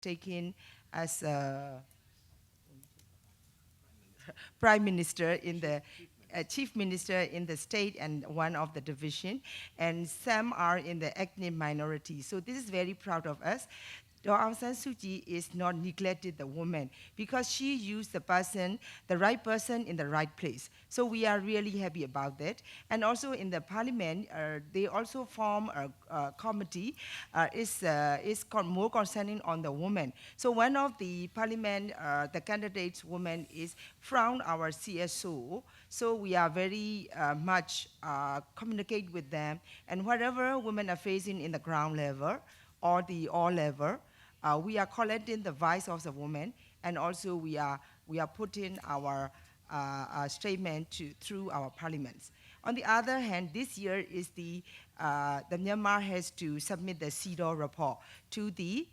taken as a prime minister in the chief minister in the state and one of the division, and some are in the ethnic minority. So this is very proud of us. Aung San Suu Kyi is not neglected the woman because she used the right person in the right place. So we are really happy about that. And also in the parliament, they also form a committee is more concerning on the woman. So one of the parliament, the candidates woman is from our CSO. So we are very much communicate with them, and whatever women are facing in the ground level or the all level, we are collecting the voice of the woman, and also we are putting our statement through our parliaments. On the other hand, this year is the Myanmar has to submit the CEDAW report to the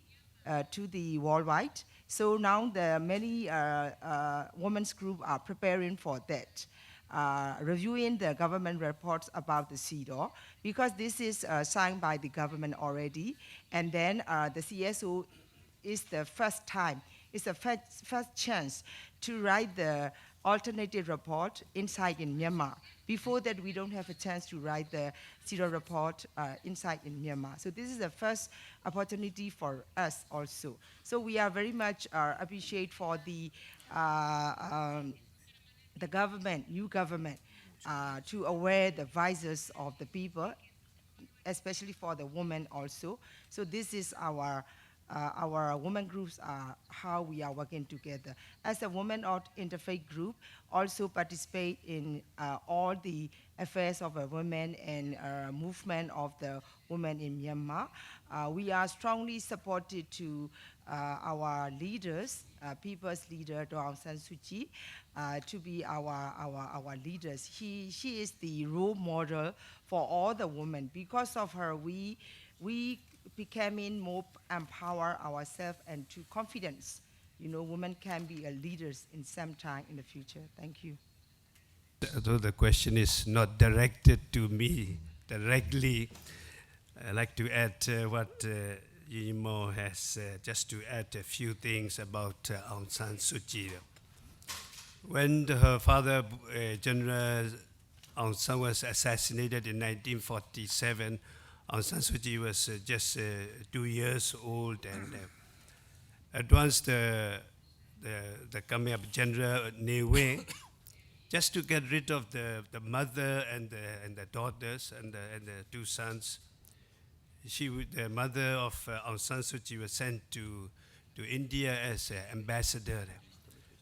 worldwide. So now the many women's group are preparing for that. Reviewing the government reports about the CEDAW, because this is signed by the government already, and then the CSO is the first time, it's the first chance to write the alternative report inside in Myanmar. Before that, we don't have a chance to write the CEDAW report inside in Myanmar. So this is the first opportunity for us also. So we are very much appreciate for the government, new government, to aware the voices of the people, especially for the women also. So this is our women groups, how we are working together. As a women of interfaith group, also participate in all the affairs of a women and movement of the women in Myanmar. We are strongly supported to our leaders, people's leader, Aung San Suu Kyi, to be our leaders. She is the role model for all the women. Because of her, we becoming more empower ourselves and to confidence. You know, women can be leaders in some time in the future. Thank you. Although the question is not directed to me directly, I'd like to add what Yimo has, just to add a few things about Aung San Suu Kyi. When her father, General Aung San, was assassinated in 1947, Aung San Suu Kyi was just 2 years old, and at once the coming up General Ne Win, just to get rid of the mother and the daughters and the two sons, the mother of Aung San Suu Kyi was sent to India as an ambassador.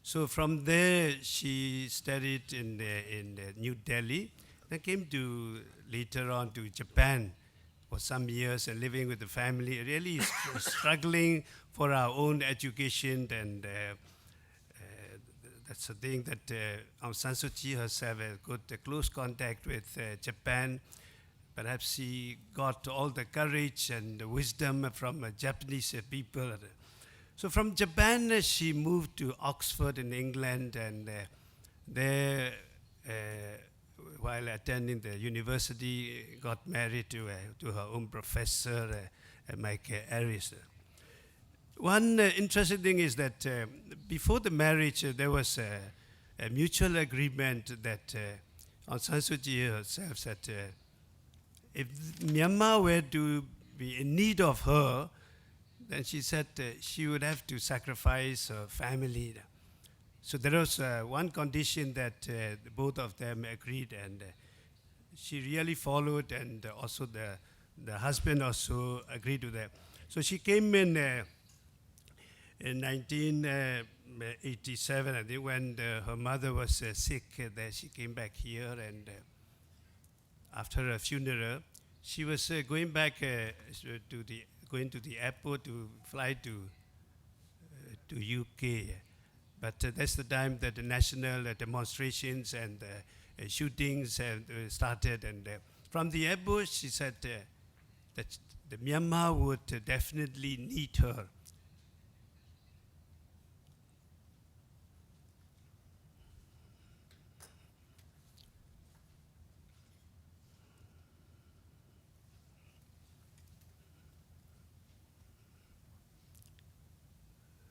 So from there, she studied in New Delhi, then came to later on to Japan for some years and living with the family, really struggling for our own education, and that's the thing that Aung San Suu Kyi herself had good close contact with Japan. Perhaps she got all the courage and the wisdom from Japanese people. So from Japan, she moved to Oxford in England, and there, while attending the university, got married to her own professor, Mike Harris. One interesting thing is that before the marriage, there was a mutual agreement that Aung San Suu Kyi herself said, if Myanmar were to be in need of her, then she said she would have to sacrifice her family. So there was one condition that both of them agreed, and she really followed, and also the husband also agreed to that. So she came in 1987, I think, when her mother was sick. There she came back here, and after a funeral, she was going back going to the airport to fly to UK. But that's the time that the national demonstrations and shootings started. And from the airport, she said that the Myanmar would definitely need her.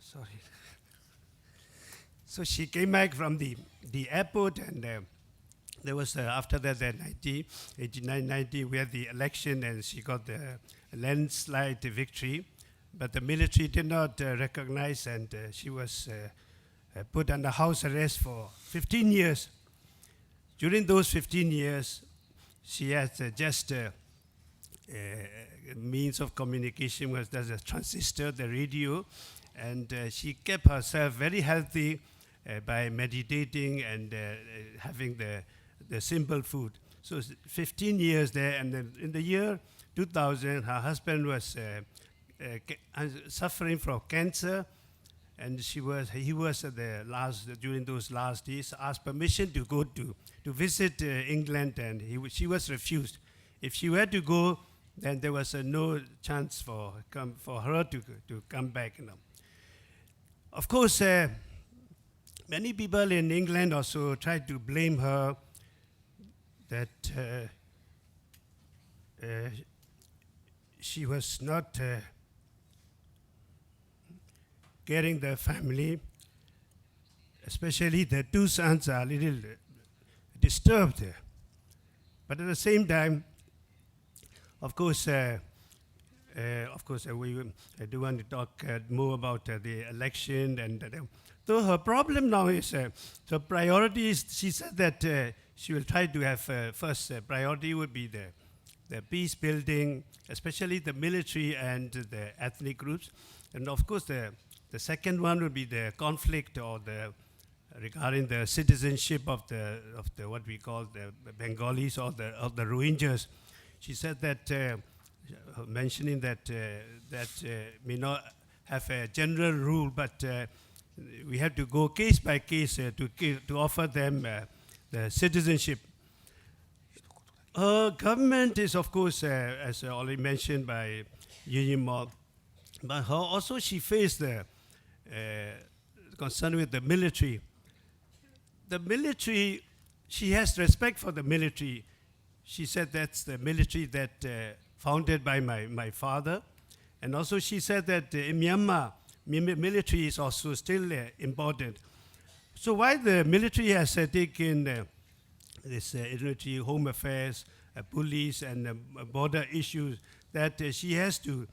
sorry. So she came back from the airport, and there was, after that, 89, 90, we had the election, and she got the landslide victory. But the military did not recognize, and she was put under house arrest for 15 years. During those 15 years, she had just means of communication was there's a transistor, the radio, and she kept herself very healthy by meditating and having the simple food. So 15 years there, and then in the year 2000, her husband was suffering from cancer, and he was at the last, during those last days, asked permission to go to visit England, and she was refused. If she were to go, then there was no chance for her to come back. Of course, many people in England also tried to blame her that she was not caring the family, especially the two sons are a little disturbed. But at the same time, of course, I do want to talk more about the election. And so her problem now is, so priority is, she said that she will try to have first priority would be the peace building, especially the military and the ethnic groups. And of course, the second one would be the conflict or regarding the citizenship of the what we call the Bengalis or the Rohingyas. She said that mentioning that may not have a general rule, but we have to go case by case to offer them the citizenship. Her government is, of course, as already mentioned by Yunimo, but also she faced the concern with the military. The military, she has respect for the military. She said that's the military that founded by my father. And also she said that in Myanmar, military is also still important. So while the military has taken this military, home affairs, police, and border issues, that she has to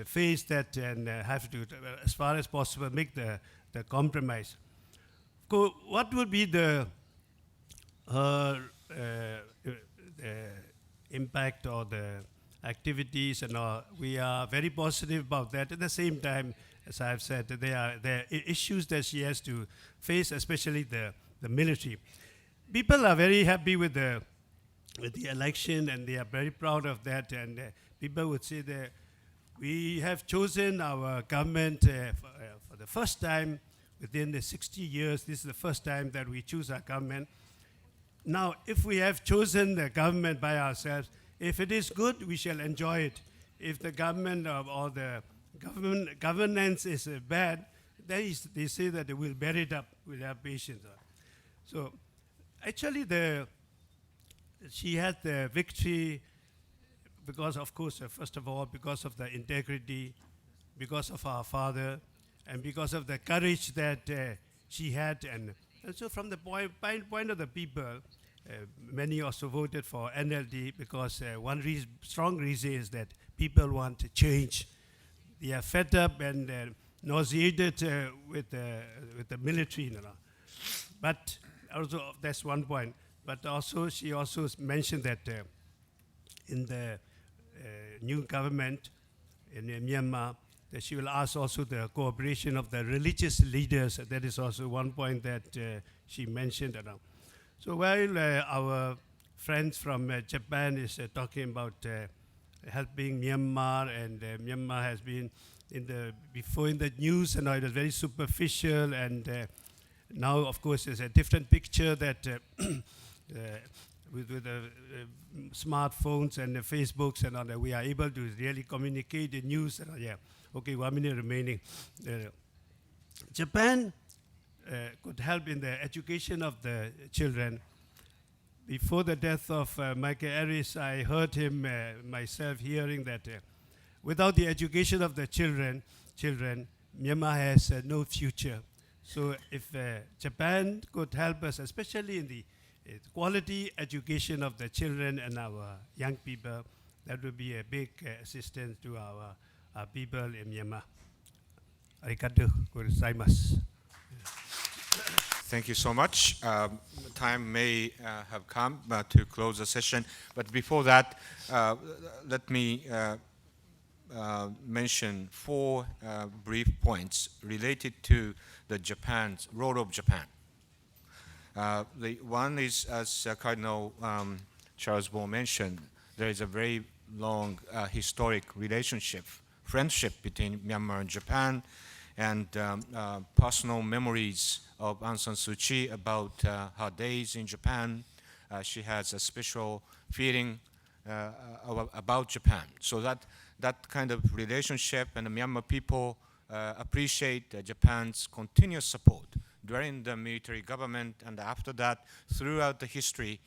face that and have to, as far as possible, make the compromise. So what would be the impact or the activities? And we are very positive about that. At the same time, as I've said, there are issues that she has to face, especially the military. People are very happy with the election, and they are very proud of that. And people would say that we have chosen our government for the first time within the 60 years. This is the first time that we choose our government. Now, if we have chosen the government by ourselves, if it is good, we shall enjoy it. If the government or the governance is bad, they say that they will bear it up. We'll have patience. So, actually, she had the victory because, of course, first of all, because of the integrity, because of our father, and because of the courage that she had. And so from the point of the people, many also voted for NLD because one strong reason is that people want to change. They are fed up and nauseated with the military. But also, that's one point. But also, she also mentioned that in the new government in Myanmar, that she will ask also the cooperation of the religious leaders. That is also one point that she mentioned. So while our friends from Japan is talking about helping Myanmar, and Myanmar has been before in the news, and it was very superficial, and now, of course, there's a different picture that with the smartphones and the Facebooks and all that, we are able to really communicate the news. Okay, 1 minute remaining. Japan could help in the education of the children. Before the death of Michael Harris, I heard him myself hearing that without the education of the children, Myanmar has no future. So if Japan could help us, especially in the quality education of the children and our young people, that would be a big assistance to our people in Myanmar. Arigato gozaimasu. Thank you so much. Time may have come to close the session, but before that, let me mention four brief points related to the Japan's role of Japan. The one is, as Cardinal Charles Bow mentioned, there is a very long historic relationship, friendship between Myanmar and Japan, and personal memories of Aung San Suu Kyi about her days in Japan. She has a special feeling about Japan. So that kind of relationship, and the Myanmar people appreciate Japan's continuous support during the military government, and after that, throughout the history,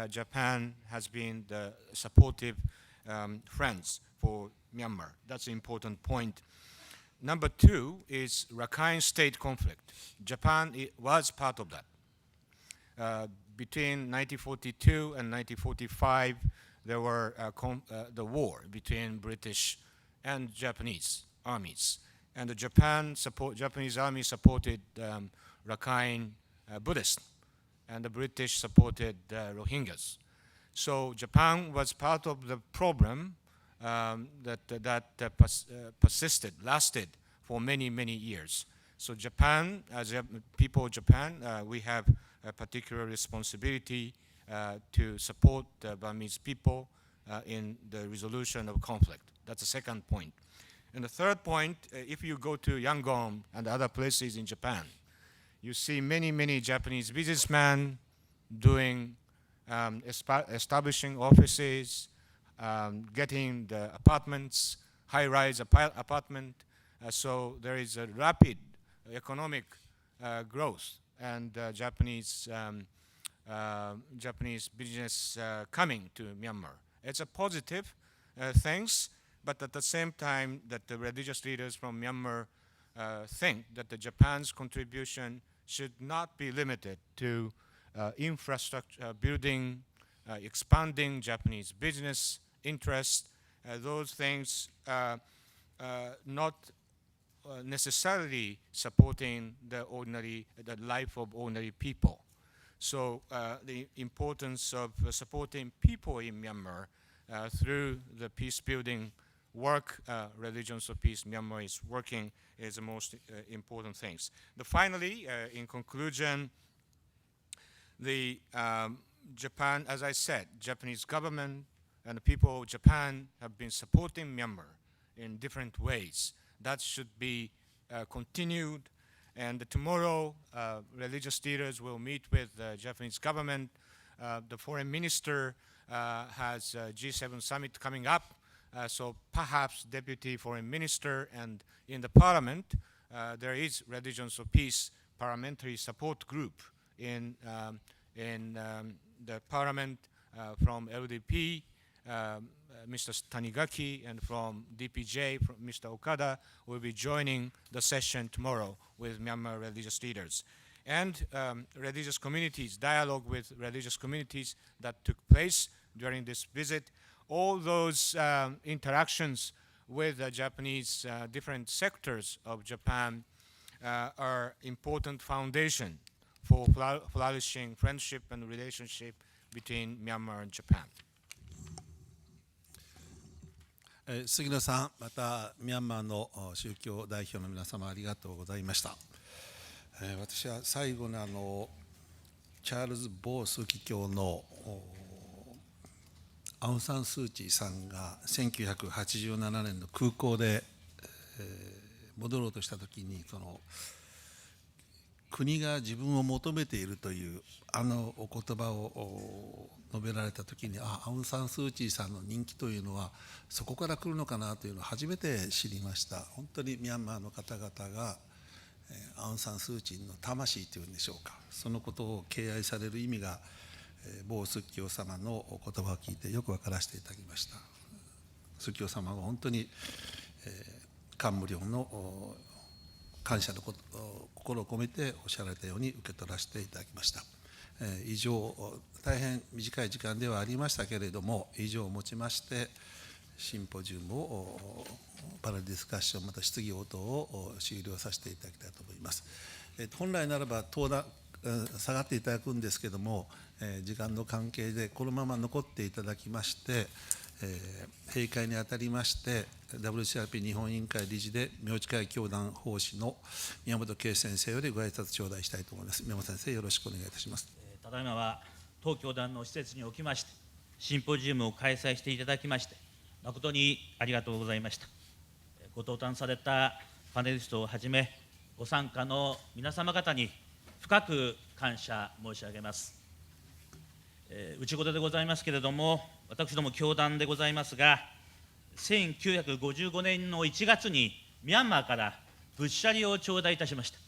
Japan has been the supportive friends for Myanmar. That's an important point. Number two is Rakhine State conflict. Japan was part of that. Between 1942 and 1945, there were the war between British and Japanese armies. And the Japanese army supported Rakhine Buddhists, and the British supported Rohingyas. So Japan was part of the problem that persisted, lasted for many, many years. So Japan, as a people of Japan, we have a particular responsibility to support the Burmese people in the resolution of conflict. That's the second point. And the third point, if you go to Yangon and other places in Japan, you see many, many Japanese businessmen doing, establishing offices, getting the apartments, high-rise apartment. So there is a rapid economic growth, and Japanese business coming to Myanmar. It's a positive things, but at the same time that the religious leaders from Myanmar think that the Japan's contribution should not be limited to infrastructure building, expanding Japanese business interests. Those things not necessarily supporting the life of ordinary people. So the importance of supporting people in Myanmar through the peace building work, Religions of Peace Myanmar is working, is the most important things. Finally, in conclusion, the Japan, as I said, Japanese government and the people of Japan have been supporting Myanmar in different ways. That should be continued. And tomorrow, religious leaders will meet with the Japanese government. The foreign minister has a G7 summit coming up. So perhaps deputy foreign minister, and in the parliament, there is Religions of Peace parliamentary support group in the parliament from LDP, Mr. Tanigaki, and from DPJ, from Mr. Okada, will be joining the session tomorrow with Myanmar religious leaders. And religious communities, dialogue with religious communities that took place during this visit. All those interactions with the Japanese different sectors of Japan are important foundation for flourishing friendship and relationship between Myanmar and Japan. 杉野さん、またミャンマーの宗教代表の皆様ありがとうございました。私は最後にチャールズ・ボー枢機卿のアウン・サン・スー・チーさんが1987年の空港で戻ろうとしたときに、国が自分を求めているというお言葉を述べられたときに、アウン・サン・スー・チーさんの人気というのはそこから来るのかなというのを初めて知りました。本当にミャンマーの方々がアウン・サン・スー・チーの魂というんでしょうか、そのことを敬愛される意味が某枢機卿様のお言葉を聞いてよく分からせていただきました。枢機卿様は本当に感無量の感謝の心を込めておっしゃられたように受け取らせていただきました。以上、大変短い時間ではありましたけれども、以上をもちましてシンポジウムをパネルディスカッションまた質疑応答を終了させていただきたいと思います。本来ならば登壇下がっていただくんですけれども、時間の関係でこのまま残っていただきまして、閉会にあたりまして WCRP 日本委員会理事で明治会教団奉仕の宮本圭先生よりご挨拶頂戴したいと思います。宮本先生、よろしくお願いいたします。ただいまは当教団の施設におきましてシンポジウムを開催していただきまして誠にありがとうございました。ご登壇されたパネリストをはじめご参加の皆様方に深く感謝申し上げます。内事でございますけれども、私ども教団でございますが、1955年の1月にミャンマーから物資車利を頂戴いたしました。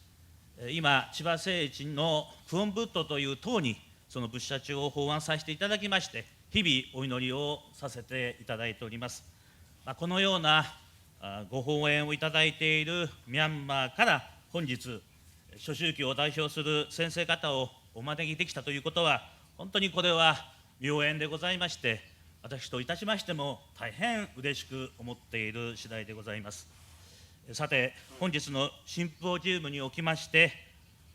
今、千葉聖地のクオンブットという塔にその物資車を奉安させていただきまして、日々お祈りをさせていただいております。このようなご奉援をいただいているミャンマーから本日、諸宗教を代表する先生方をお招きできたということは、本当にこれは妙縁でございまして、私といたしましても大変嬉しく思っている次第でございます。さて、本日のシンポジウムにおきまして、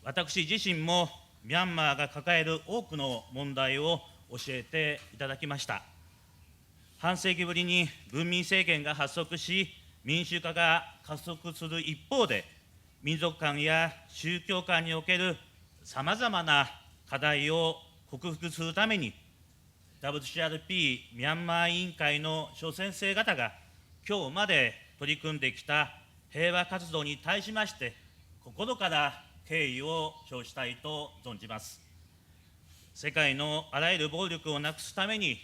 私自身もミャンマーが抱える多くの問題を教えていただきました。半世紀ぶりに文民政権が発足し、民主化が加速する一方で、民族間や宗教間におけるさまざまな課題を克服するために、WCRP ミャンマー委員会の諸先生方が今日まで取り組んできた平和活動に対しまして、心から敬意を表したいと存じます。世界のあらゆる暴力をなくすために、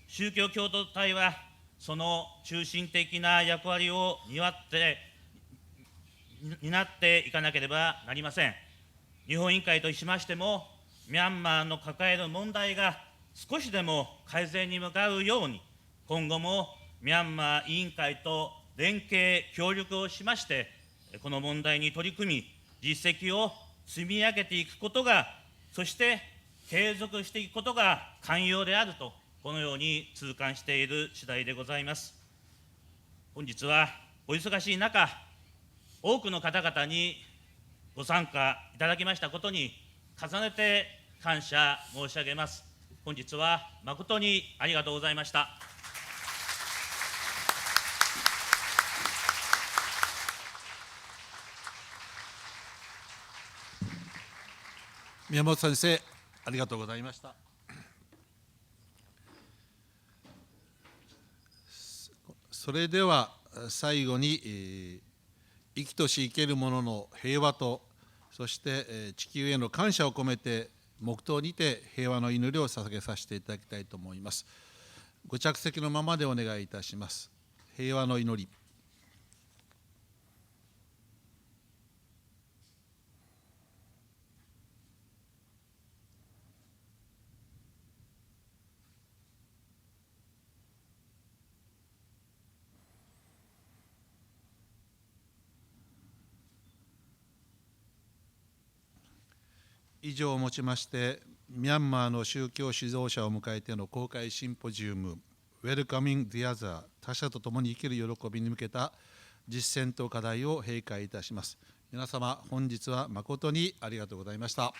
宗教共同体はその中心的な役割を担っていかなければなりません。日本委員会としましても、ミャンマーの抱える問題が少しでも改善に向かうように、今後もミャンマー委員会と連携、協力をしまして、この問題に取り組み、実績を積み上げていくことが、そして継続していくことが肝要であると、このように痛感している次第でございます。本日はお忙しい中、多くの方々にご参加いただきましたことに重ねて感謝申し上げます。本日は誠にありがとうございました。宮本先生、ありがとうございました。それでは最後に、生きとし生けるものの平和と、そして地球への感謝を込めて黙祷にて平和の祈りを捧げさせていただきたいと思います。ご着席のままでお願いいたします。平和の祈り。以上をもちまして、ミャンマーの宗教指導者を迎えての公開シンポジウム、Welcoming the Other、他者と共に生きる喜びに向けた実践と課題を閉会いたします。皆様、本日は誠にありがとうございました。